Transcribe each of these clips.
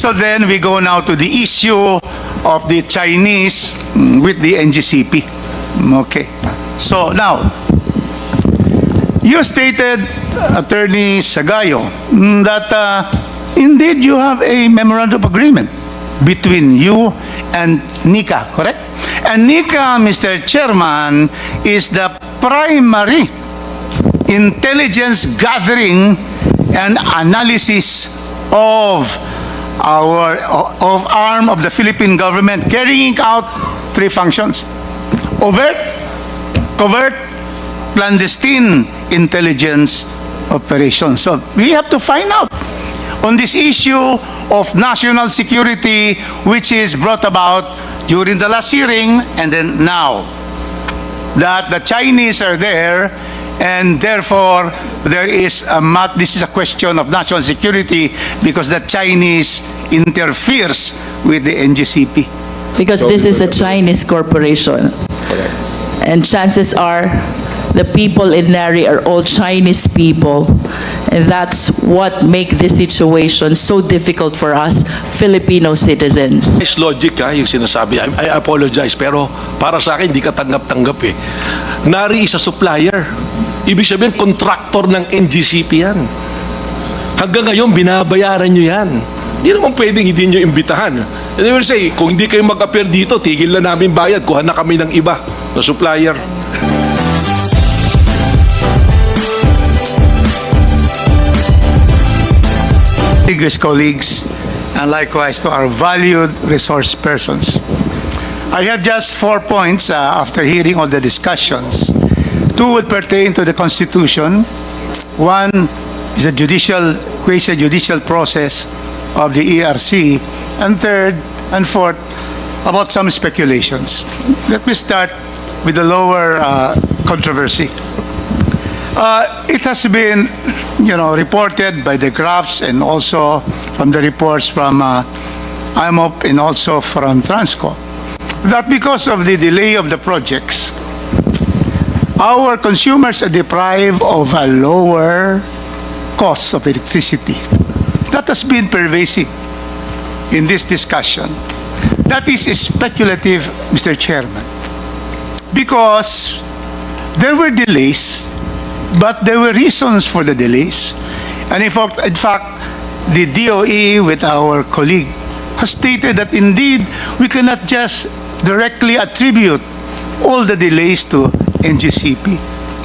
So then we go now to the issue of the Chinese with the NGCP. Okay. So now, you stated, Attorney Sagayo, that indeed you have a memorandum of agreement between you and NICA, correct? And NICA, Mr. Chairman, is the primary intelligence gathering and analysis of arm of the Philippine government, carrying out three functions: overt, covert, clandestine intelligence operations. So we have to find out on this issue of national security, which is brought about during the last hearing and then now, that the Chinese are there, and therefore there is this is a question of national security because the Chinese interferes with the NGCP. Because this is a Chinese corporation. And chances are the people in Nari are all Chinese people. And that's what make this situation so difficult for us Filipino citizens. Nice logic yung sinasabi. I apologize, pero para sa akin, di ka tanggap-tanggap eh. Nari is a supplier. Ibig sabihin, contractor ng NGCP yan. Hanggang ngayon, binabayaran nyo yan. Hindi naman pwedeng hindi nyo imbitahan. And they will say, kung hindi kayo mag-appear dito, tigil na namin bayad, kuha na kami ng iba na supplier. Distinguished colleagues, and likewise to our valued resource persons. I have just 4 points after hearing all the discussions. 2 would pertain to the Constitution. 1 is the quasi-judicial process of the ERC. And 3rd and 4th, about some speculations. Let me start with the lower controversy. It has been, reported by the graphs and also from the reports from IMOP and also from Transco that because of the delay of the projects, our consumers are deprived of a lower cost of electricity. That has been pervasive in this discussion. That is speculative, Mr. Chairman, because there were delays, but there were reasons for the delays. And in fact, the DOE with our colleague has stated that indeed we cannot just directly attribute all the delays to NGCP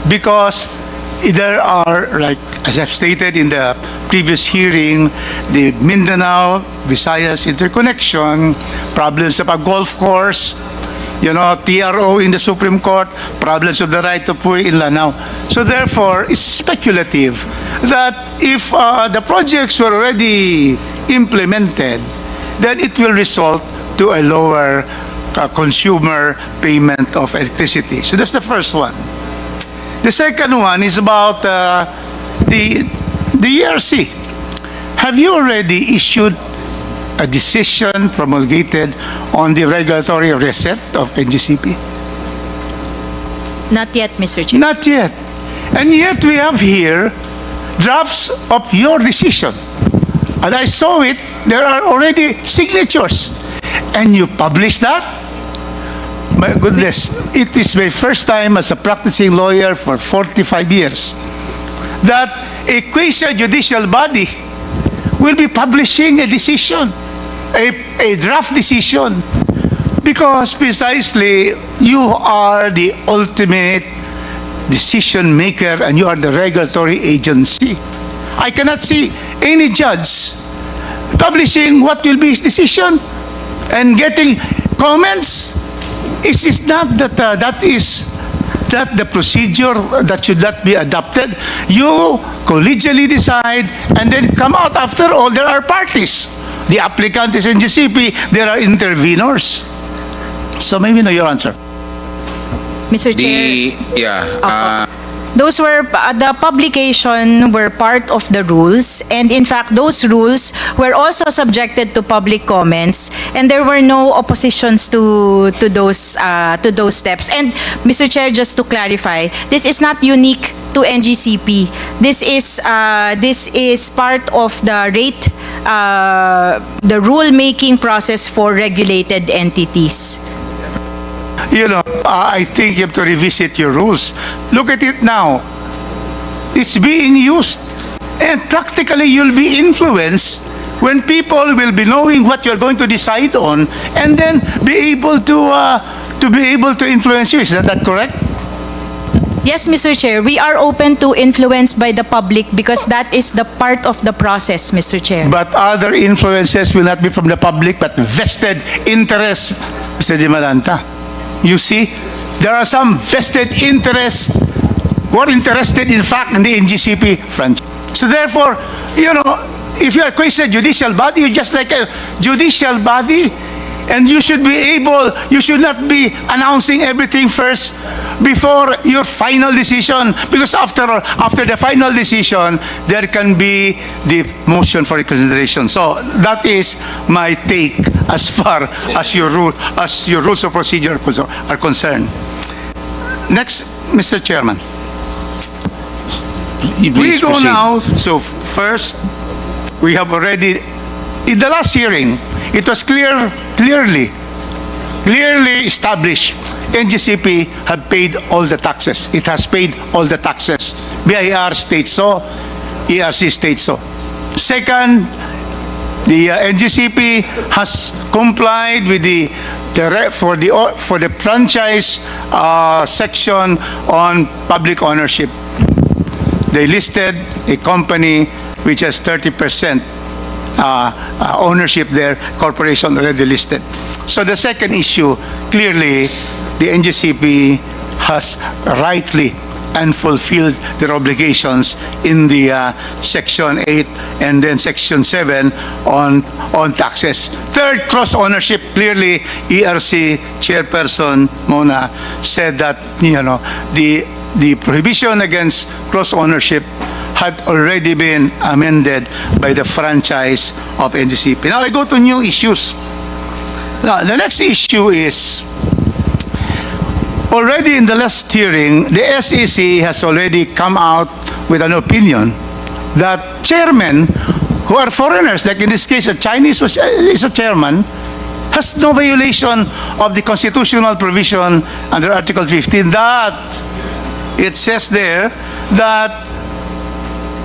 because there are, like as I've stated in the previous hearing, the Mindanao Visayas interconnection, problems of a golf course, TRO in the Supreme Court, problems of the right of way in Lanao. So therefore, it's speculative that if the projects were already implemented, then it will result to a lower consumer payment of electricity. So that's the first one. The second one is about the ERC. Have you already issued a decision promulgated on the regulatory reset of NGCP? Not yet, Mr. Chair. Not yet. And yet we have here drafts of your decision. And I saw it, there are already signatures. And you publish that? My goodness, it is my first time as a practicing lawyer for 45 years that a quasi-judicial body will be publishing a decision, a draft decision, because precisely you are the ultimate decision maker and you are the regulatory agency. I cannot see any judge publishing what will be his decision and getting comments. It is not that that the procedure that should not be adopted. You collegially decide and then come out. After all, there are parties. The applicant is NGCP. There are intervenors. So maybe know your answer. Mr. Chair. Yeah. Those were, the publication were part of the rules, and in fact, those rules were also subjected to public comments, and there were no oppositions to those steps. And Mr. Chair, just to clarify, this is not unique to NGCP. This is part of the rate the rule-making process for regulated entities. You know, I think you have to revisit your rules. Look at it now. It's being used. And practically, you'll be influenced when people will be knowing what you're going to decide on and then be able to influence you. Is that correct? Yes, Mr. Chair, we are open to influence by the public because that is the part of the process, Mr. Chair. But other influences will not be from the public, but vested interests, Mr. Dimalanta. You see, there are some vested interests who are interested, in fact, in the NGCP franchise. So therefore, you know, if you are a judicial body, you're just like a judicial body, and you should not be announcing everything first before your final decision, because after the final decision, there can be the motion for reconsideration. So that is my take as far as your rules of procedure are concerned. Next, Mr. Chairman. We go now. So first, we have already, in the last hearing, it was clearly established NGCP had paid all the taxes. It has paid all the taxes. BIR states so, ERC states so. Second, the NGCP has complied with for the franchise section on public ownership. They listed a company which has 30% ownership there, corporation already listed. So the second issue, clearly, the NGCP has rightly and fulfilled their obligations in the Section 8 and then Section 7 on taxes. Third, cross-ownership. Clearly, ERC Chairperson Mona said that, you know, the prohibition against cross-ownership had already been amended by the franchise of NGCP. Now I go to new issues. Now, the next issue is, already in the last hearing, the SEC has already come out with an opinion that chairmen who are foreigners, like in this case a Chinese is a chairman, has no violation of the constitutional provision under Article 15 that it says there that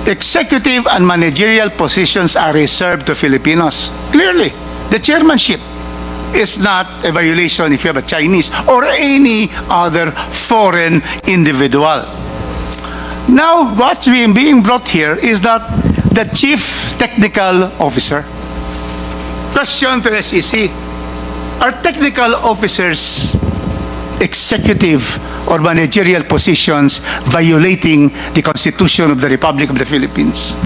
executive and managerial positions are reserved to Filipinos. Clearly, the chairmanship is not a violation if you have a Chinese or any other foreign individual. Now, what's being brought here is that the chief technical officer. Question to SEC. Are technical officers executive or managerial positions violating the Constitution of the Republic of the Philippines?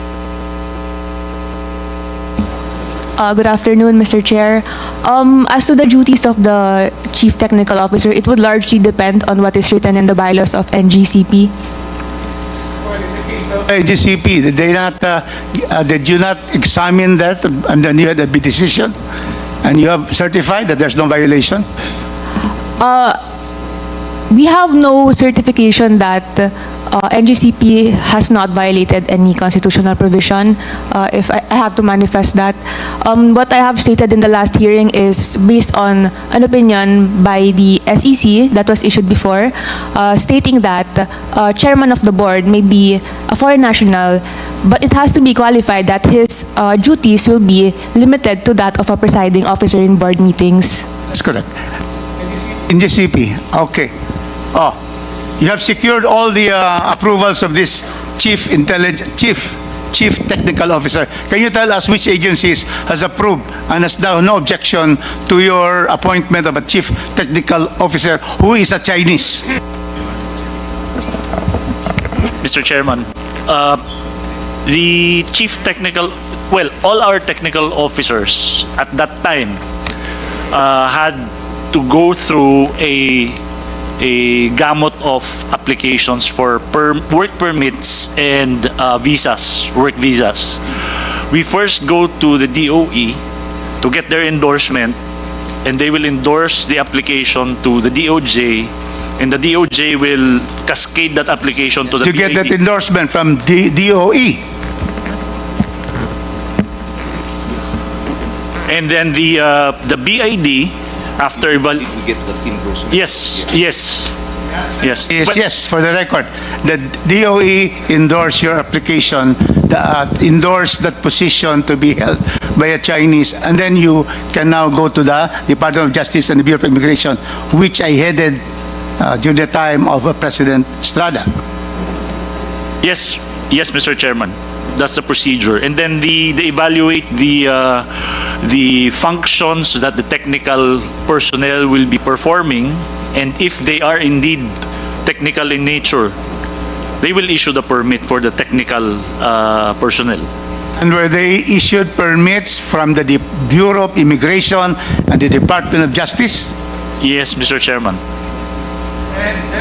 Good afternoon, Mr. Chair. As to the duties of the Chief Technical Officer, it would largely depend on what is written in the bylaws of NGCP. NGCP, did you not examine that and then you had a decision and you have certified that there's no violation? We have no certification that NGCP has not violated any constitutional provision. If I have to manifest that, what I have stated in the last hearing is based on an opinion by the SEC that was issued before, stating that chairman of the board may be a foreign national, but it has to be qualified that his duties will be limited to that of a presiding officer in board meetings. That's correct. NGCP, okay. Oh, you have secured all the approvals of this chief technical officer. Can you tell us which agencies has approved and has now no objection to your appointment of a chief technical officer who is a Chinese? Mr. Chairman, the chief technical, well, all our technical officers at that time had to go through a gamut of applications for work permits and visas, work visas. We first go to the DOE to get their endorsement, and they will endorse the application to the DOJ, and the DOJ will cascade that application to the To get PID. that endorsement from DOE. And then the BID, after We get that endorsement. yes, yes, yes. Yes, But- yes, for the record, the DOE endorsed your application, endorsed that position to be held by a Chinese, and then you can now go to the Department of Justice and the Bureau of Immigration, which I headed during the time of President Estrada. Yes, yes, Mr. Chairman. That's the procedure. And then they evaluate the functions that the technical personnel will be performing, and if they are indeed technical in nature, they will issue the permit for the technical personnel. And were they issued permits from the Bureau of Immigration and the Department of Justice? Yes, Mr. Chairman.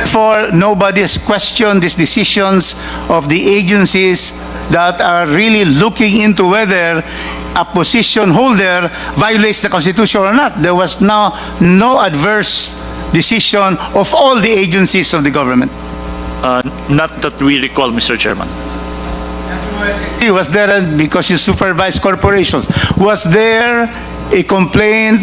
For nobody has questioned these decisions of the agencies that are really looking into whether a position holder violates the Constitution or not. There was no adverse decision of all the agencies of the government. Not that we recall, Mr. Chairman. Was there, because you supervise corporations, was there a complaint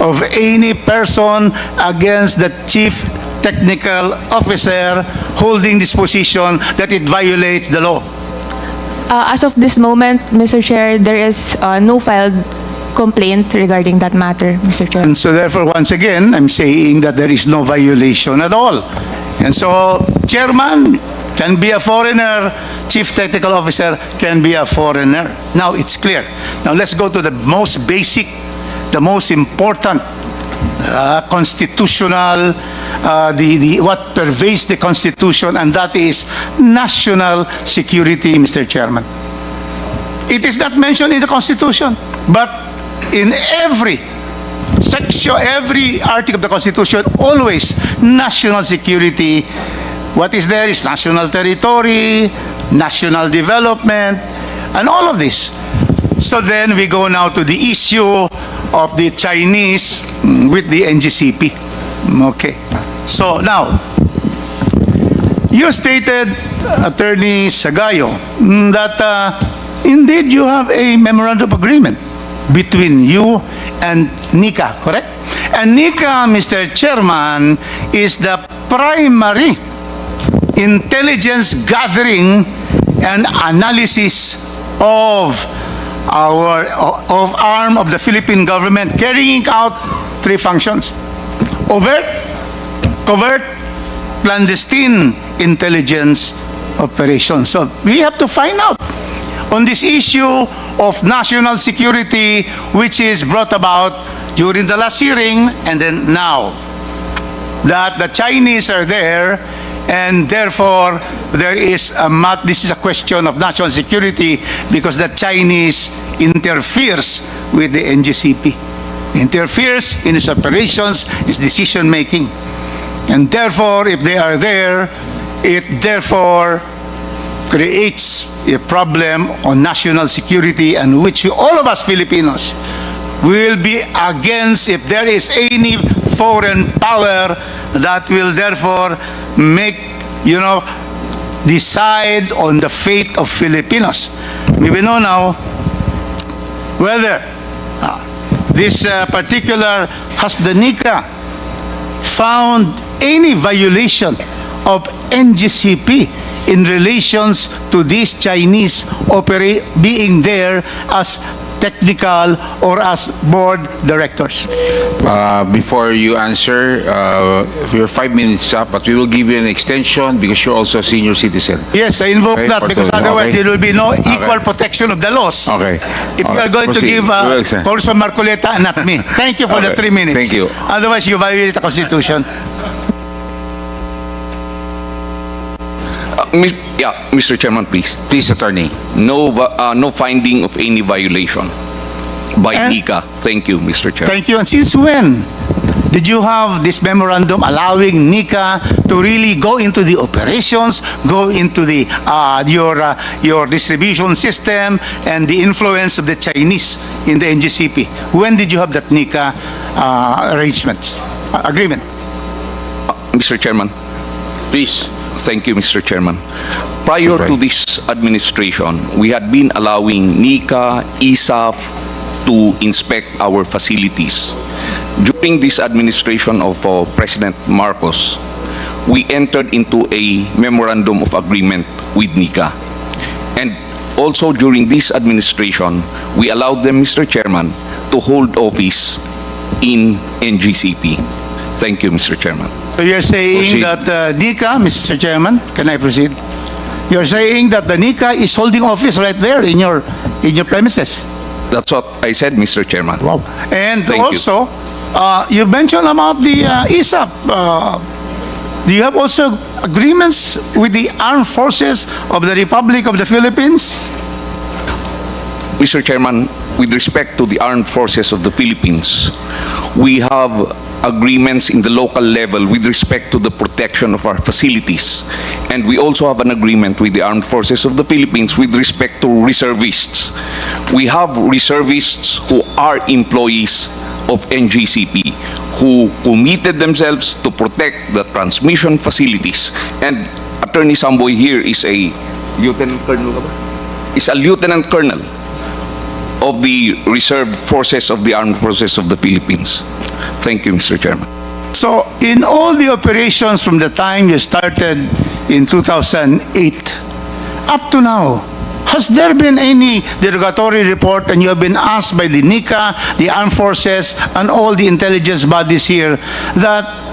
of any person against the chief technical officer holding this position that it violates the law? As of this moment, Mr. Chair, there is no filed complaint regarding that matter, Mr. Chair. And so therefore, once again, I'm saying that there is no violation at all. And so, chairman can be a foreigner, chief technical officer can be a foreigner. Now, it's clear. Now, let's go to the most basic, the most important constitutional, what pervades the Constitution, and that is national security, Mr. Chairman. It is not mentioned in the Constitution, but in every section, every article of the Constitution, always national security. What is there is national territory, national development, and all of this. So then we go now to the issue of the Chinese with the NGCP. Okay. So now, you stated, Attorney Sagayo, that indeed you have a memorandum of agreement between you and NICA, correct? And NICA, Mr. Chairman, is the primary intelligence gathering and analysis of arm of the Philippine government, carrying out three functions: overt, covert, clandestine intelligence operations. So we have to find out on this issue of national security, which is brought about during the last hearing and then now, that the Chinese are there, and therefore there is this is a question of national security because the Chinese interferes with the NGCP, interferes in its operations, its decision making, and therefore if they are there, it therefore creates a problem on national security, and which all of us Filipinos will be against if there is any foreign power that will therefore make, decide on the fate of Filipinos. We will know now whether this particular, has the NICA found any violation of NGCP in relations to these Chinese being there as technical or as board directors? Before you answer, you're 5 minutes up, but we will give you an extension because you're also a senior citizen. Yes, I invoke Okay, that because otherwise okay. there will be no equal protection of the laws. Okay. If you are going to Proceed. give We will extend. Congressman Marcoleta and not me. Thank you for the Okay. 3 minutes. Thank you. Otherwise, you violate the Constitution. Mr. Chairman, please. Please, attorney. No finding of any violation by And- NICA. Thank you, Mr. Chairman. Thank you. And since when did you have this memorandum allowing NICA to really go into the operations, go into the your distribution system and the influence of the Chinese in the NGCP? When did you have that NICA agreement? Mr. Chairman, Please. thank you, Mr. Chairman. Prior Okay. to this administration, we had been allowing NICA, ISAF to inspect our facilities. During this administration of President Marcos, we entered into a memorandum of agreement with NICA. And also during this administration, we allowed them, Mr. Chairman, to hold office in NGCP. Thank you, Mr. Chairman. So you're saying Proceed. that NICA, Mr. Chairman, can I proceed? You're saying that the NICA is holding office right there in your premises. That's what I said, Mr. Chairman. Wow. And Thank you. also, you mentioned about the ISAP. Do you have also agreements with the armed forces of the Republic of the Philippines? Mr. Chairman, with respect to the armed forces of the Philippines, we have agreements in the local level with respect to the protection of our facilities. And we also have an agreement with the armed forces of the Philippines with respect to reservists. We have reservists who are employees of NGCP who committed themselves to protect the transmission facilities. And Attorney Samboy here is a lieutenant colonel, is a lieutenant colonel of the reserve forces of the armed forces of the Philippines. Thank you, Mr. Chairman. So in all the operations from the time you started in 2008 up to now, has there been any derogatory report and you have been asked by the NICA, the armed forces, and all the intelligence bodies here that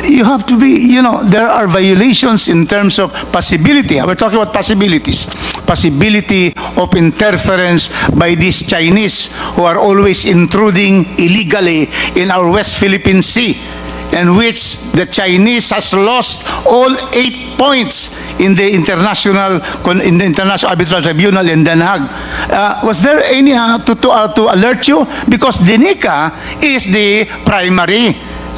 you have to be, there are violations in terms of possibility. We're talking about possibilities. Possibility of interference by these Chinese who are always intruding illegally in our West Philippine Sea, in which the Chinese has lost all 8 points in the international arbitral tribunal in Den Haag. Was there any to alert you? Because the NICA is the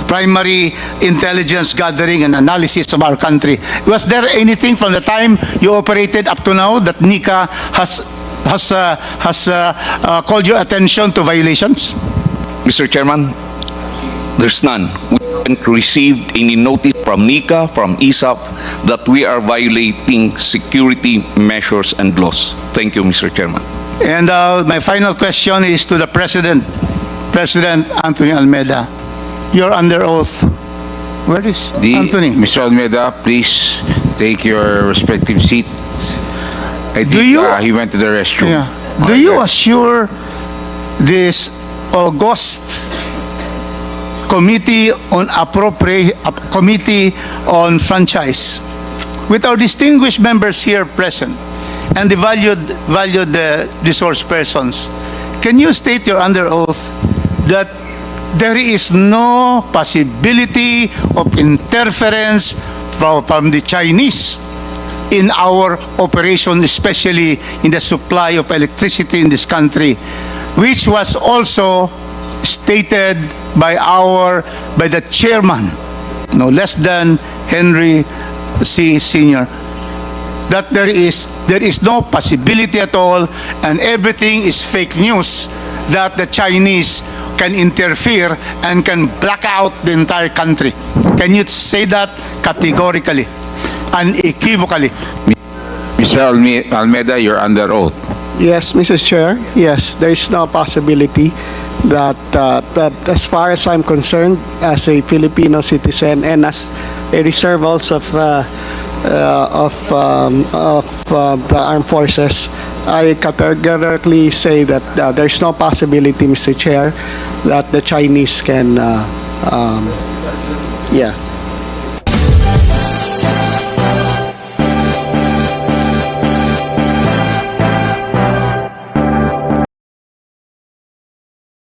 primary intelligence gathering and analysis of our country. Was there anything from the time you operated up to now that NICA has called your attention to violations? Mr. Chairman, there's none. We haven't received any notice from NICA, from ISAP, that we are violating security measures and laws. Thank you, Mr. Chairman. And my final question is to the President Anthony Almeida. You're under oath. Where is Anthony? Mr. Almeida, please take your respective seat. I think he went to the restroom. Yeah. Do you assure this august committee on franchise, with our distinguished members here present and the valued resource persons, can you state you're under oath that there is no possibility of interference from the Chinese in our operation, especially in the supply of electricity in this country, which was also stated by the chairman, no less than Henry C. Sr., that there is no possibility at all, and everything is fake news, that the Chinese can interfere and can black out the entire country. Can you say that categorically, unequivocally? Mr. Almeida, you're under oath. Yes, Mr. Chair. Yes, there is no possibility that, as far as I'm concerned, as a Filipino citizen and as a reserve also of the armed forces, I categorically say that there's no possibility, Mr. Chair, that the Chinese can,